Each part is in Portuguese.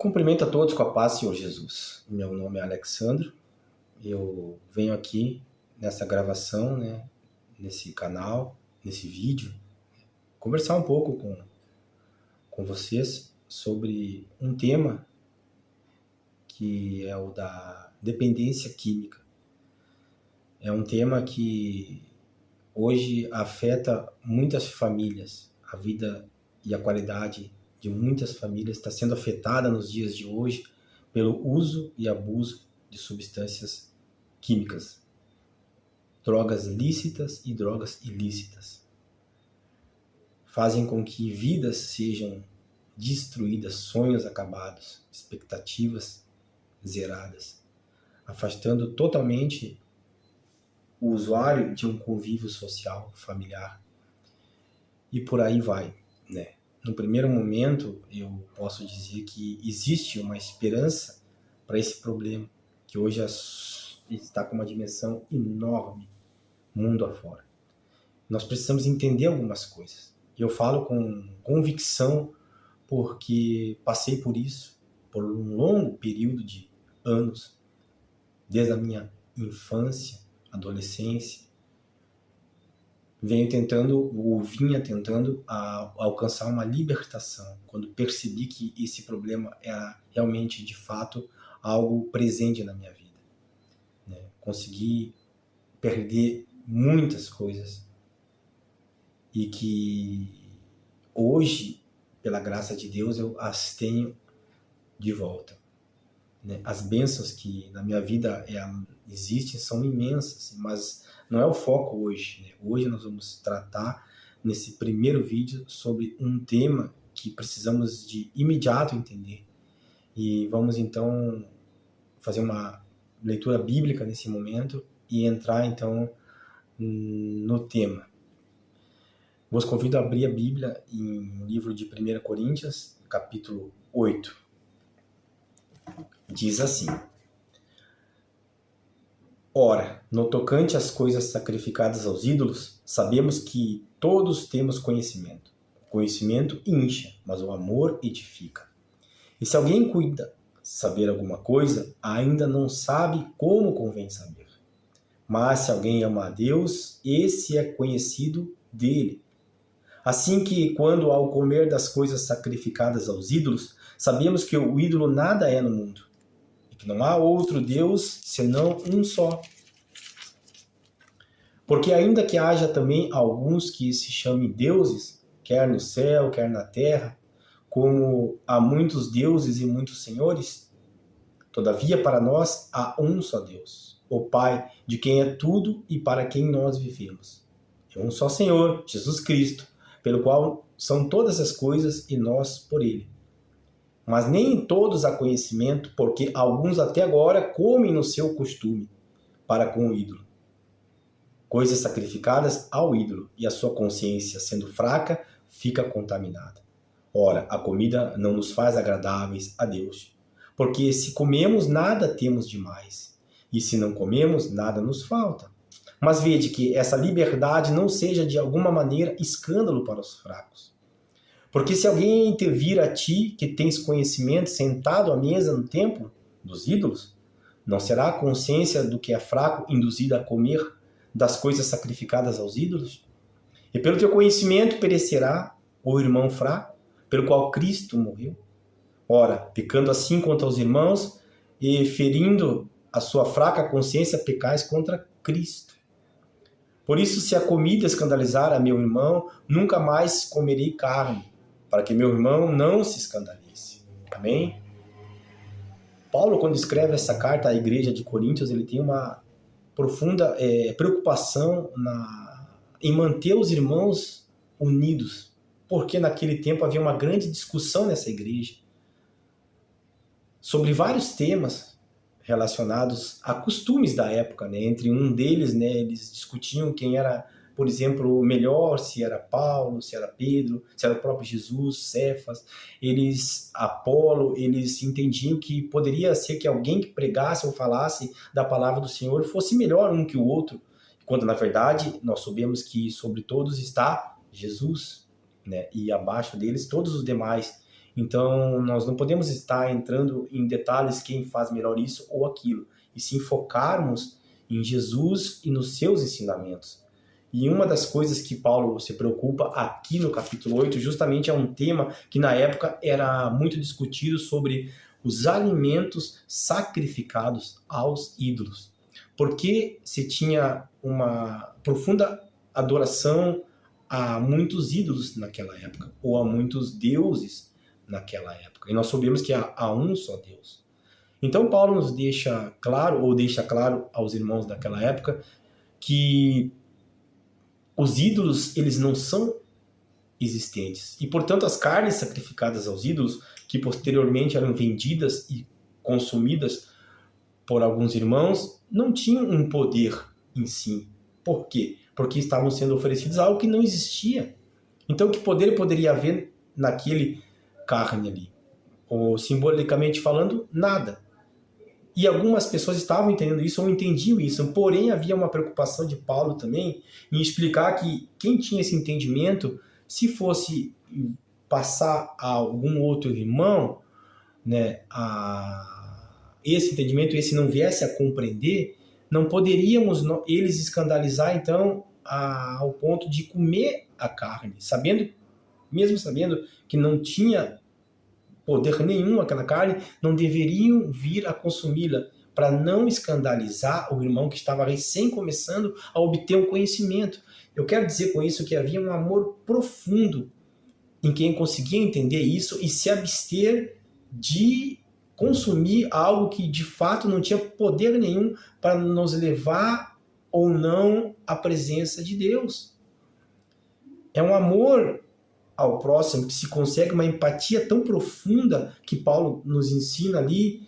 Cumprimento a todos com a paz, Senhor Jesus. Meu nome é Alexandro. Eu venho aqui nessa gravação, nesse canal, nesse vídeo, conversar um pouco com vocês sobre um tema que é o da dependência química. É um tema que hoje afeta muitas famílias. A vida e a qualidade de muitas famílias está sendo afetada nos dias de hoje pelo uso e abuso de substâncias químicas, drogas lícitas e drogas ilícitas. Fazem com que vidas sejam destruídas, sonhos acabados, expectativas zeradas, afastando totalmente o usuário de um convívio social, familiar. E por aí vai, No primeiro momento, eu posso dizer que existe uma esperança para esse problema, que hoje está com uma dimensão enorme, mundo afora. Nós precisamos entender algumas coisas. Eu falo com convicção porque passei por isso, por um longo período de anos, desde a minha infância, adolescência, vinha tentando alcançar uma libertação, quando percebi que esse problema era realmente, de fato, algo presente na minha vida. Consegui perder muitas coisas e que hoje, pela graça de Deus, eu as tenho de volta. As bênçãos que na minha vida existem são imensas, mas não é o foco hoje. Hoje nós vamos tratar, nesse primeiro vídeo, sobre um tema que precisamos de imediato entender. E vamos então fazer uma leitura bíblica nesse momento e entrar então no tema. Vos convido a abrir a Bíblia em livro de 1 Coríntios, capítulo 8. Diz assim: Ora, no tocante às coisas sacrificadas aos ídolos, sabemos que todos temos conhecimento. O conhecimento incha, mas o amor edifica. E se alguém cuida saber alguma coisa, ainda não sabe como convém saber. Mas se alguém ama a Deus, esse é conhecido dele. Assim que, quando ao comer das coisas sacrificadas aos ídolos, sabemos que o ídolo nada é no mundo, e que não há outro Deus senão um só. Porque ainda que haja também alguns que se chamem deuses, quer no céu, quer na terra, como há muitos deuses e muitos senhores, todavia para nós há um só Deus, o Pai, de quem é tudo e para quem nós vivemos. É um só Senhor, Jesus Cristo, pelo qual são todas as coisas e nós por ele. Mas nem em todos há conhecimento, porque alguns até agora comem no seu costume para com o ídolo, coisas sacrificadas ao ídolo, e a sua consciência, sendo fraca, fica contaminada. Ora, a comida não nos faz agradáveis a Deus, porque se comemos, nada temos demais, e se não comemos, nada nos falta. Mas vede que essa liberdade não seja de alguma maneira escândalo para os fracos. Porque se alguém te vir a ti, que tens conhecimento, sentado à mesa no templo dos ídolos, não será a consciência do que é fraco induzida a comer das coisas sacrificadas aos ídolos? E pelo teu conhecimento perecerá o irmão fraco, pelo qual Cristo morreu. Ora, pecando assim contra os irmãos e ferindo a sua fraca consciência, pecais contra Cristo. Por isso, se a comida escandalizar a meu irmão, nunca mais comerei carne, para que meu irmão não se escandalize. Amém? Paulo, quando escreve essa carta à igreja de Coríntios, ele tem uma profunda preocupação em manter os irmãos unidos, porque naquele tempo havia uma grande discussão nessa igreja sobre vários temas relacionados a costumes da época, Entre um deles, eles discutiam quem era, por exemplo, o melhor, se era Paulo, se era Pedro, se era o próprio Jesus, Cefas, Apolo, eles entendiam que poderia ser que alguém que pregasse ou falasse da palavra do Senhor fosse melhor um que o outro, quando na verdade nós sabemos que sobre todos está Jesus, E abaixo deles todos os demais. Então, nós não podemos estar entrando em detalhes quem faz melhor isso ou aquilo, e sim focarmos em Jesus e nos seus ensinamentos. E uma das coisas que Paulo se preocupa aqui no capítulo 8 justamente é um tema que na época era muito discutido sobre os alimentos sacrificados aos ídolos. Porque se tinha uma profunda adoração a muitos ídolos naquela época, ou a muitos deuses naquela época. E nós sabemos que há um só Deus. Então Paulo nos deixa claro, ou deixa claro aos irmãos daquela época, que os ídolos, eles não são existentes. E, portanto, as carnes sacrificadas aos ídolos, que posteriormente eram vendidas e consumidas por alguns irmãos, não tinham um poder em si. Por quê? Porque estavam sendo oferecidos algo que não existia. Então, que poder poderia haver naquele carne ali? Ou, simbolicamente falando, nada. E algumas pessoas estavam entendendo isso ou entendiam isso, porém havia uma preocupação de Paulo também em explicar que quem tinha esse entendimento, se fosse passar a algum outro irmão, né, esse entendimento, esse não viesse a compreender, não poderíamos eles escandalizar então ao ponto de comer a carne, mesmo sabendo que não tinha poder nenhum aquela carne, não deveriam vir a consumi-la, para não escandalizar o irmão que estava recém começando a obter um conhecimento. Eu quero dizer com isso que havia um amor profundo em quem conseguia entender isso e se abster de consumir algo que de fato não tinha poder nenhum para nos levar ou não à presença de Deus. É um amor ao próximo, que se consegue uma empatia tão profunda que Paulo nos ensina ali,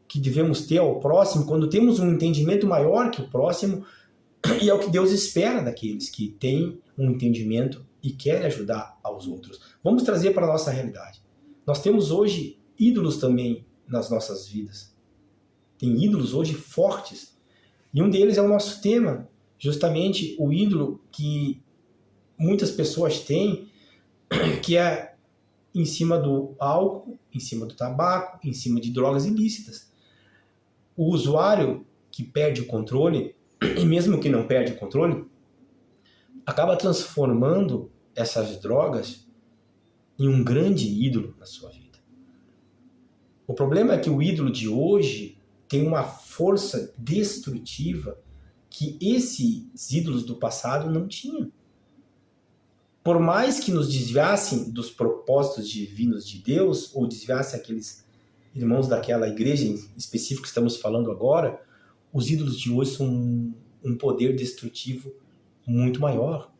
que devemos ter ao próximo, quando temos um entendimento maior que o próximo, e é o que Deus espera daqueles que têm um entendimento e querem ajudar aos outros. Vamos trazer para a nossa realidade. Nós temos hoje ídolos também nas nossas vidas. Tem ídolos hoje fortes, e um deles é o nosso tema, justamente o ídolo que muitas pessoas têm, que é em cima do álcool, em cima do tabaco, em cima de drogas ilícitas. O usuário que perde o controle, e mesmo que não perde o controle, acaba transformando essas drogas em um grande ídolo na sua vida. O problema é que o ídolo de hoje tem uma força destrutiva que esses ídolos do passado não tinham. Por mais que nos desviassem dos propósitos divinos de Deus, ou desviassem aqueles irmãos daquela igreja em específico que estamos falando agora, os ídolos de hoje são um poder destrutivo muito maior.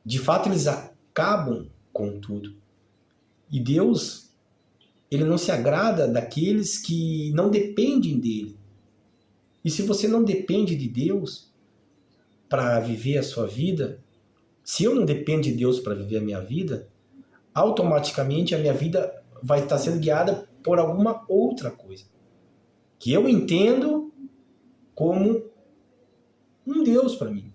De fato, eles acabam com tudo. E Deus, ele não se agrada daqueles que não dependem dele. E se você não depende de Deus para viver a sua vida, se eu não dependo de Deus para viver a minha vida, automaticamente a minha vida vai estar sendo guiada por alguma outra coisa, que eu entendo como um Deus para mim.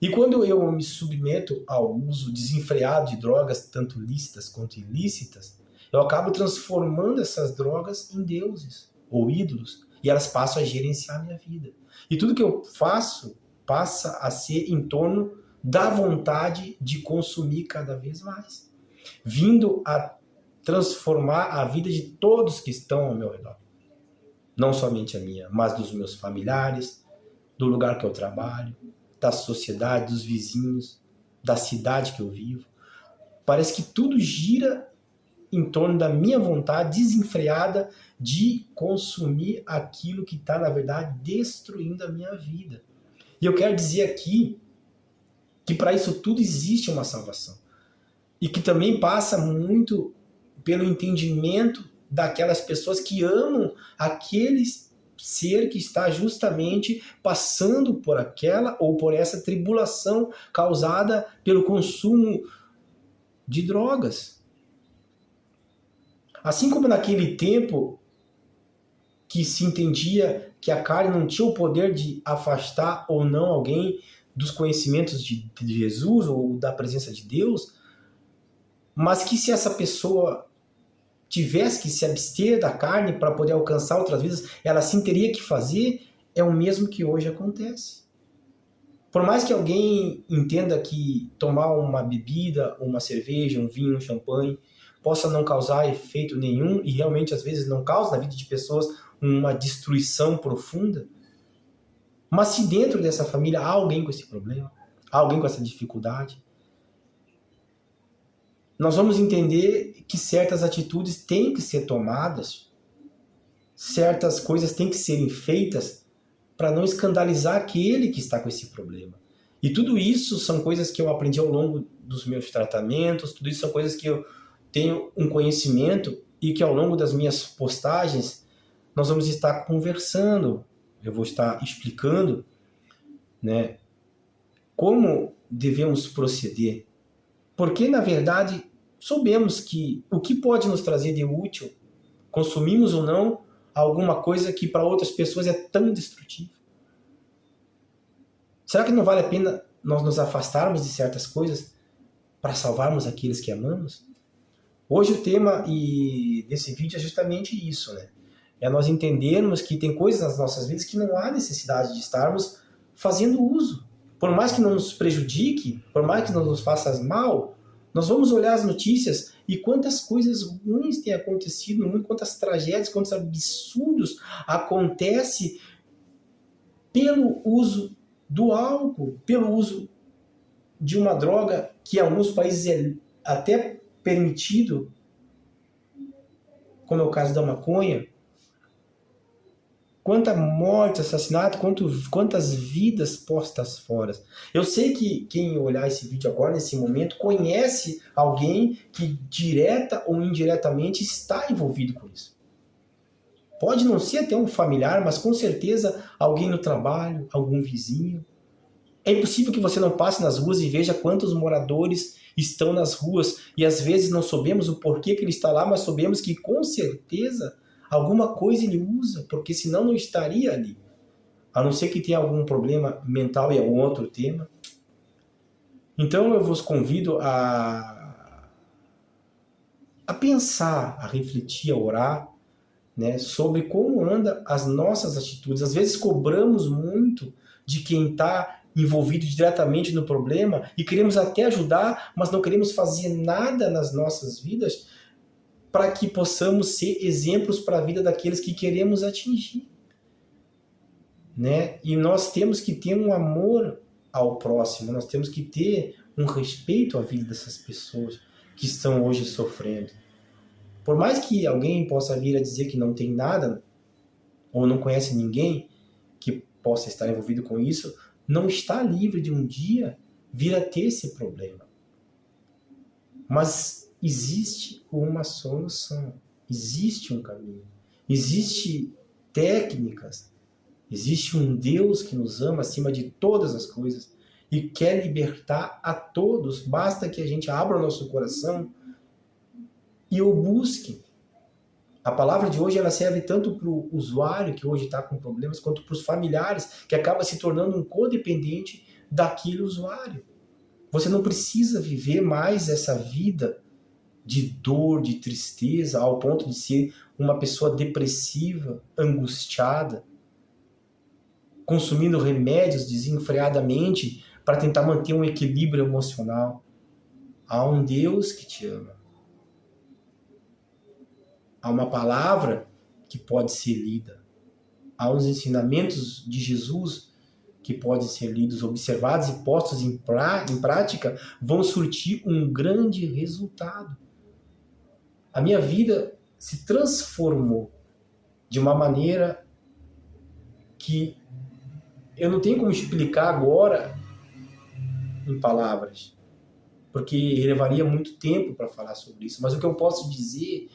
E quando eu me submeto ao uso desenfreado de drogas, tanto lícitas quanto ilícitas, eu acabo transformando essas drogas em deuses ou ídolos, e elas passam a gerenciar a minha vida. E tudo que eu faço passa a ser em torno da vontade de consumir cada vez mais, vindo a transformar a vida de todos que estão ao meu redor. Não somente a minha, mas dos meus familiares, do lugar que eu trabalho, da sociedade, dos vizinhos, da cidade que eu vivo. Parece que tudo gira em torno da minha vontade desenfreada de consumir aquilo que está, na verdade, destruindo a minha vida. E eu quero dizer aqui que para isso tudo existe uma salvação. E que também passa muito pelo entendimento daquelas pessoas que amam aquele ser que está justamente passando por aquela ou por essa tribulação causada pelo consumo de drogas. Assim como naquele tempo que se entendia que a carne não tinha o poder de afastar ou não alguém dos conhecimentos de Jesus ou da presença de Deus, mas que se essa pessoa tivesse que se abster da carne para poder alcançar outras vidas, ela sim teria que fazer, é o mesmo que hoje acontece. Por mais que alguém entenda que tomar uma bebida, uma cerveja, um vinho, um champanhe, possa não causar efeito nenhum, e realmente às vezes não causa na vida de pessoas uma destruição profunda, mas se dentro dessa família há alguém com esse problema, há alguém com essa dificuldade, nós vamos entender que certas atitudes têm que ser tomadas, certas coisas têm que serem feitas para não escandalizar aquele que está com esse problema. E tudo isso são coisas que eu aprendi ao longo dos meus tratamentos, tudo isso são coisas que eu tenho um conhecimento e que ao longo das minhas postagens nós vamos estar conversando, eu vou estar explicando, né, como devemos proceder. Porque, na verdade, soubemos que o que pode nos trazer de útil, consumimos ou não, alguma coisa que para outras pessoas é tão destrutiva. Será que não vale a pena nós nos afastarmos de certas coisas para salvarmos aqueles que amamos? Hoje o tema desse vídeo é justamente isso, né? É nós entendermos que tem coisas nas nossas vidas que não há necessidade de estarmos fazendo uso. Por mais que não nos prejudique, por mais que não nos faça mal, nós vamos olhar as notícias e quantas coisas ruins têm acontecido no mundo, quantas tragédias, quantos absurdos acontecem pelo uso do álcool, pelo uso de uma droga que em alguns países é até permitido, como é o caso da maconha. Quanta morte, assassinato, quantas vidas postas fora. Eu sei que quem olhar esse vídeo agora, nesse momento, conhece alguém que direta ou indiretamente está envolvido com isso. Pode não ser até um familiar, mas com certeza alguém no trabalho, algum vizinho. É impossível que você não passe nas ruas e veja quantos moradores estão nas ruas e às vezes não sabemos o porquê que ele está lá, mas sabemos que com certeza alguma coisa ele usa, porque senão não estaria ali. A não ser que tenha algum problema mental e algum outro tema. Então eu vos convido a pensar, a refletir, a orar, né, sobre como andam as nossas atitudes. Às vezes cobramos muito de quem está envolvido diretamente no problema e queremos até ajudar, mas não queremos fazer nada nas nossas vidas para que possamos ser exemplos para a vida daqueles que queremos atingir, né? E nós temos que ter um amor ao próximo, nós temos que ter um respeito à vida dessas pessoas que estão hoje sofrendo. Por mais que alguém possa vir a dizer que não tem nada, ou não conhece ninguém que possa estar envolvido com isso, não está livre de um dia vir a ter esse problema. Mas existe uma solução, existe um caminho, existe técnicas, existe um Deus que nos ama acima de todas as coisas e quer libertar a todos. Basta que a gente abra o nosso coração e o busque. A palavra de hoje ela serve tanto para o usuário que hoje está com problemas, quanto para os familiares que acaba se tornando um codependente daquele usuário. Você não precisa viver mais essa vida de dor, de tristeza, ao ponto de ser uma pessoa depressiva, angustiada, consumindo remédios desenfreadamente para tentar manter um equilíbrio emocional. Há um Deus que te ama. Há uma palavra que pode ser lida. Há uns ensinamentos de Jesus que podem ser lidos, observados e postos em prática, vão surtir um grande resultado. A minha vida se transformou de uma maneira que eu não tenho como explicar agora em palavras, porque levaria muito tempo para falar sobre isso. Mas o que eu posso dizer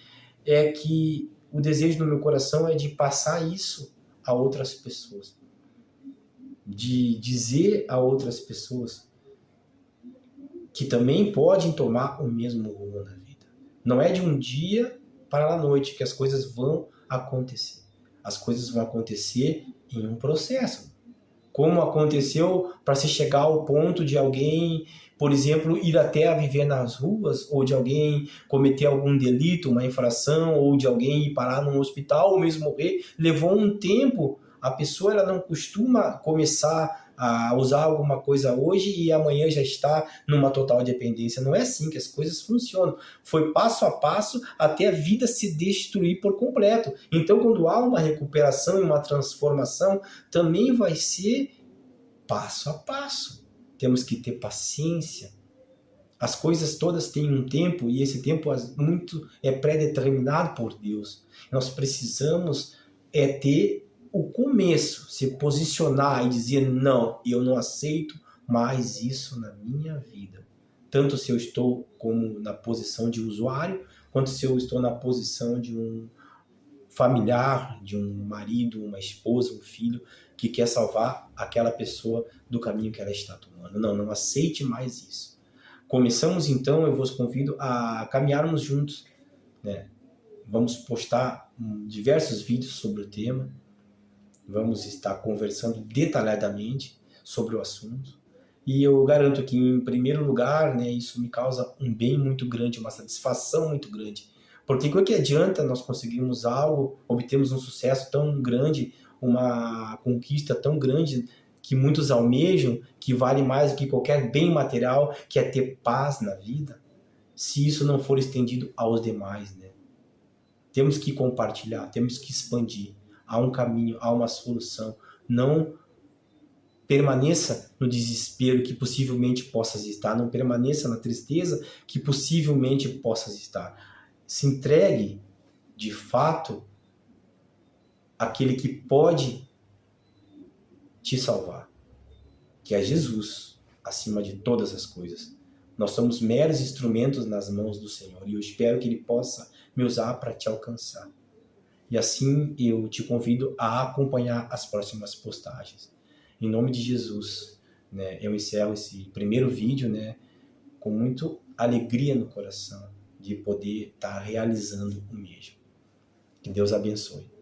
é que o desejo no meu coração é de passar isso a outras pessoas, de dizer a outras pessoas que também podem tomar o mesmo rumo na vida. Não é de um dia para a noite que as coisas vão acontecer. As coisas vão acontecer em um processo. como aconteceu para se chegar ao ponto de alguém, por exemplo, ir até a viver nas ruas, ou de alguém cometer algum delito, uma infração, ou de alguém ir parar num hospital, ou mesmo morrer. Levou um tempo. A pessoa ela não costuma começar a usar alguma coisa hoje e amanhã já está numa total dependência. Não é assim que as coisas funcionam. Foi passo a passo até a vida se destruir por completo. Então, quando há uma recuperação e uma transformação, também vai ser passo a passo. Temos que ter paciência. As coisas todas têm um tempo e esse tempo muito é pré-determinado por Deus. Nós precisamos ter o começo, se posicionar e dizer: não, eu não aceito mais isso na minha vida. Tanto se eu estou como na posição de usuário, quanto se eu estou na posição de um familiar, de um marido, uma esposa, um filho, que quer salvar aquela pessoa do caminho que ela está tomando. Não, não aceite mais isso. Começamos então, eu vos convido a caminharmos juntos, né? Vamos postar diversos vídeos sobre o tema, vamos estar conversando detalhadamente sobre o assunto. E eu garanto que, em primeiro lugar, né, isso me causa um bem muito grande, uma satisfação muito grande. Porque o que adianta nós conseguirmos algo, obtermos um sucesso tão grande, uma conquista tão grande que muitos almejam, que vale mais do que qualquer bem material, que é ter paz na vida, se isso não for estendido aos demais, né? Temos que compartilhar, temos que expandir. Há um caminho, há uma solução. Não permaneça no desespero que possivelmente possas estar, não permaneça na tristeza que possivelmente possas estar. Se entregue, de fato, àquele que pode te salvar, que é Jesus, acima de todas as coisas. Nós somos meros instrumentos nas mãos do Senhor e eu espero que Ele possa me usar para te alcançar. E assim eu te convido a acompanhar as próximas postagens. Em nome de Jesus, né, eu encerro esse primeiro vídeo, né, com muita alegria no coração de poder estar realizando o mesmo. Que Deus abençoe.